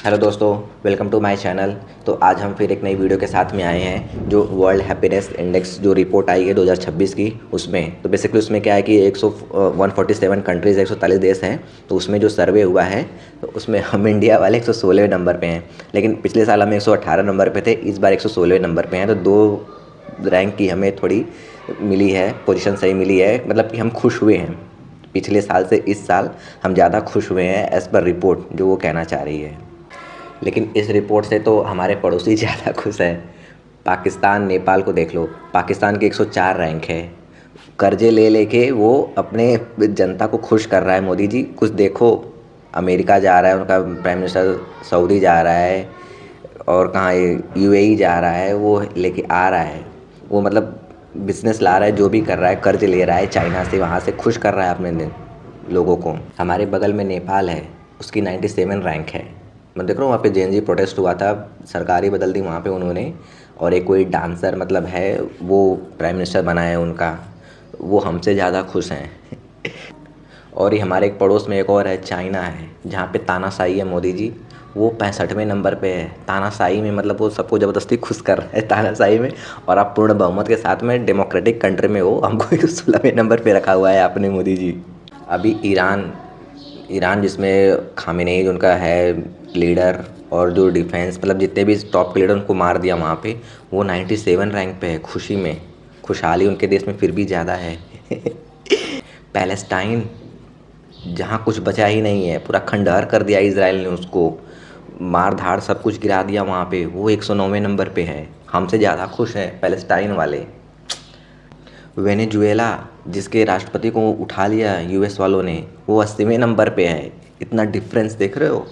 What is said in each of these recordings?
Hello दोस्तों, welcome to my channel. तो आज हम फिर एक नई वीडियो के साथ में आए हैं जो वर्ल्ड हैप्पीनेस इंडेक्स जो रिपोर्ट आई है 2026 की उसमें। तो बेसिकली उसमें क्या है कि 147 कंट्रीज़ 143 देश हैं। तो उसमें जो सर्वे हुआ है तो उसमें हम इंडिया वाले 116वें नंबर पे हैं। लेकिन पिछले साल हम 118 नंबर पे थे, इस बार 116वें नंबर पे हैं। तो दो रैंक की हमें थोड़ी मिली है, पोजीशन सही मिली है, मतलब कि हम खुश हुए हैं। पिछले साल से इस साल हम ज़्यादा खुश हुए हैं एज़ पर रिपोर्ट जो वो कहना चाह रही है। लेकिन इस रिपोर्ट से तो हमारे पड़ोसी ज़्यादा खुश हैं। पाकिस्तान, नेपाल को देख लो। पाकिस्तान की 104 रैंक है। कर्जे ले लेके वो अपने जनता को खुश कर रहा है। मोदी जी कुछ देखो, अमेरिका जा रहा है उनका प्राइम मिनिस्टर, सऊदी जा रहा है, और कहाँ यूएई जा रहा है, वो लेके आ रहा है। वो मतलब बिजनेस ला रहा है, जो भी कर रहा है, कर्ज ले रहा है चाइना से, वहाँ से खुश कर रहा है अपने लोगों को। हमारे बगल में नेपाल है, उसकी 97 रैंक है। मैं देख रहा हूँ वहाँ पे जेएनजी प्रोटेस्ट हुआ था, सरकार ही बदल दी वहाँ पे उन्होंने। और एक कोई डांसर मतलब है वो प्राइम मिनिस्टर बना है उनका, वो हमसे ज़्यादा खुश हैं। और ये हमारे एक पड़ोस में एक और है, चाइना है, जहाँ पे तानाशाही है मोदी जी। वो 65वें नंबर पे है। तानाशाही में मतलब वो सबको ज़बरदस्ती खुश कर रहा है तानाशाही में। और आप पूर्ण बहुमत के साथ में डेमोक्रेटिक कंट्री में हो, हमको 16वें नंबर पे रखा हुआ है आपने मोदी जी। अभी ईरान ईरान जिसमें खामेनेई उनका है लीडर, और जो डिफेंस मतलब जितने भी टॉप लीडर उनको मार दिया वहाँ पे, वो 97 रैंक पे है। खुशी में खुशहाली उनके देश में फिर भी ज़्यादा है। पैलेस्टाइन, जहाँ कुछ बचा ही नहीं है, पूरा खंडहर कर दिया इजराइल ने, उसको मार धाड़ सब कुछ गिरा दिया वहाँ पे, वो 109वें नंबर पे है। हमसे ज़्यादा खुश हैं पैलेस्टाइन वाले। वेनेजुएला, जिसके राष्ट्रपति को उठा लिया यूएस वालों ने, वो 80वें नंबर पे है। इतना डिफरेंस देख रहे हो।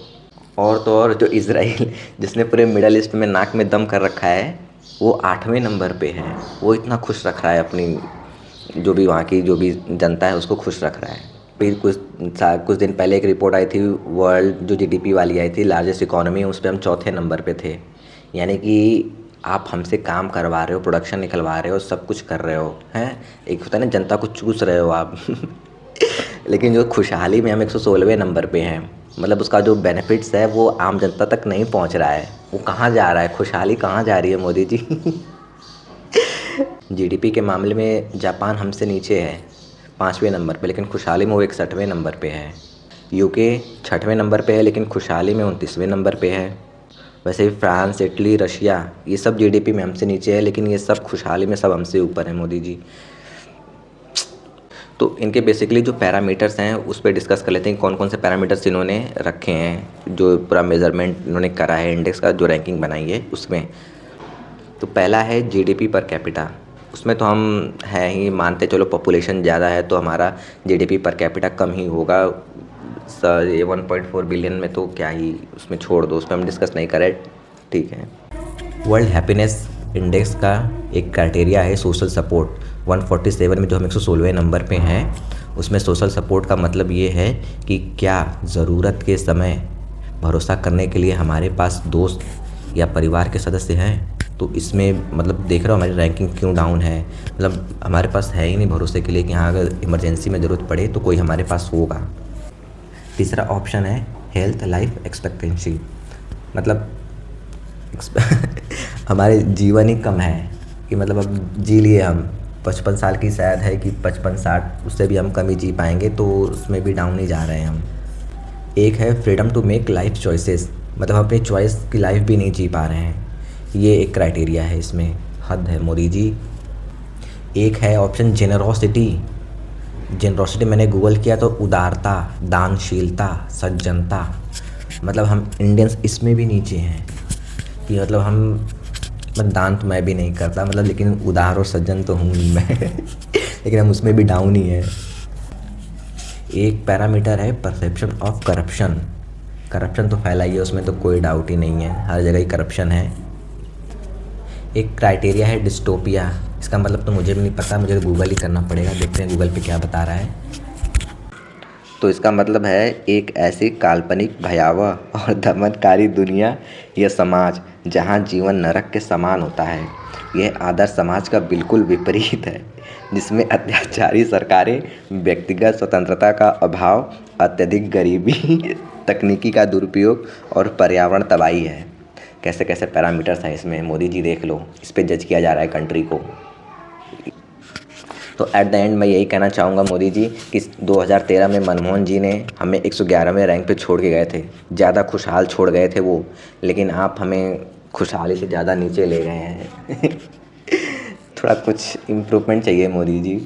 और तो और जो इजराइल, जिसने पूरे मिडल ईस्ट में नाक में दम कर रखा है, वो 8वें नंबर पे है। वो इतना खुश रख रहा है अपनी जो भी वहाँ की जो भी जनता है उसको खुश रख रहा है। फिर कुछ दिन पहले एक रिपोर्ट आई थी, वर्ल्ड जो जीडीपी वाली आई थी, लार्जेस्ट इकोनॉमी, उस पर हम चौथे नंबर पे थे। यानी कि आप हमसे काम करवा रहे हो, प्रोडक्शन निकलवा रहे हो, सब कुछ कर रहे हो हैं। एक होता है ना, जनता को चूस रहे हो आप। लेकिन जो खुशहाली में हम 116वें नंबर पे हैं, मतलब उसका जो बेनिफिट्स है वो आम जनता तक नहीं पहुंच रहा है। वो कहाँ जा रहा है, खुशहाली कहाँ जा रही है मोदी जी। जीडीपी के मामले में जापान हमसे नीचे है, 5वें नंबर पे, लेकिन खुशहाली में वो 61वें नंबर पे है। यूके 6वें नंबर पे है, लेकिन खुशहाली में 29वें नंबर पे है। वैसे ही फ्रांस, इटली, रशिया, ये सब जीडीपी में हमसे नीचे है, लेकिन ये सब खुशहाली में सब हमसे ऊपर है मोदी जी। तो इनके बेसिकली जो पैरामीटर्स हैं उस पर डिस्कस कर लेते हैं, कौन कौन से पैरामीटर्स इन्होंने रखे हैं, जो पूरा मेज़रमेंट इन्होंने करा है इंडेक्स का, जो रैंकिंग बनाई है उसमें। तो पहला है जीडीपी पर कैपिटा। उसमें तो हम हैं ही, मानते चलो पॉपुलेशन ज़्यादा है तो हमारा जीडीपी पर कैपिटा कम ही होगा। सर ये 1.4 बिलियन में तो क्या ही, उसमें छोड़ दो, उस पर हम डिस्कस नहीं करें, ठीक है। वर्ल्ड हैप्पीनेस इंडेक्स का एक क्राइटेरिया है सोशल सपोर्ट। 147 में जो हम 116वें नंबर पे हैं, उसमें सोशल सपोर्ट का मतलब ये है कि क्या ज़रूरत के समय भरोसा करने के लिए हमारे पास दोस्त या परिवार के सदस्य हैं। तो इसमें मतलब देख रहे हो हमारी रैंकिंग क्यों डाउन है, मतलब हमारे पास है ही नहीं भरोसे के लिए कि हाँ अगर इमरजेंसी में ज़रूरत पड़े तो कोई हमारे पास होगा। तीसरा ऑप्शन है हेल्थ लाइफ एक्सपेक्टेंसी, मतलब हमारे जीवन ही कम है कि मतलब अब जी लिए हम 55 साल की शायद है कि 55-60, उससे भी हम कम ही जी पाएंगे, तो उसमें भी डाउन ही जा रहे हैं हम। एक है freedom to make life choices, मतलब हम अपनी चॉइस की लाइफ भी नहीं जी पा रहे हैं, ये एक क्राइटेरिया है, इसमें हद है मोदी जी। एक है ऑप्शन जेनरोसिटी। जेनरोसिटी मैंने गूगल किया तो उदारता, दानशीलता, सज्जनता, मतलब हम इंडियंस इसमें भी नीचे हैं कि मतलब मतलब दान तो मैं भी नहीं करता, मतलब लेकिन उदार और सज्जन तो हूँ ही मैं। लेकिन हम उसमें भी डाउन ही है। एक पैरामीटर है परसेप्शन ऑफ करप्शन। करप्शन तो फैला ही है, उसमें तो कोई डाउट ही नहीं है, हर जगह ही करप्शन है। एक क्राइटेरिया है डिस्टोपिया, इसका मतलब तो मुझे भी नहीं पता, मुझे गूगल ही करना पड़ेगा, देखते हैं गूगल पे क्या बता रहा है। तो इसका मतलब है एक ऐसी काल्पनिक, भयावह और दमनकारी दुनिया या समाज जहाँ जीवन नरक के समान होता है। यह आदर्श समाज का बिल्कुल विपरीत है, जिसमें अत्याचारी सरकारें, व्यक्तिगत स्वतंत्रता का अभाव, अत्यधिक गरीबी, तकनीकी का दुरुपयोग और पर्यावरण तबाही है। कैसे कैसे पैरामीटर्स हैं इसमें, मोदी जी देख लो, इस पे जज किया जा रहा है कंट्री को। तो एट द एंड मैं यही कहना चाहूँगा मोदी जी कि 2013 में मनमोहन जी ने हमें 111वें रैंक पे छोड़ के गए थे, ज़्यादा खुशहाल छोड़ गए थे वो, लेकिन आप हमें खुशहाली से ज़्यादा नीचे ले गए हैं। थोड़ा कुछ इम्प्रूवमेंट चाहिए मोदी जी।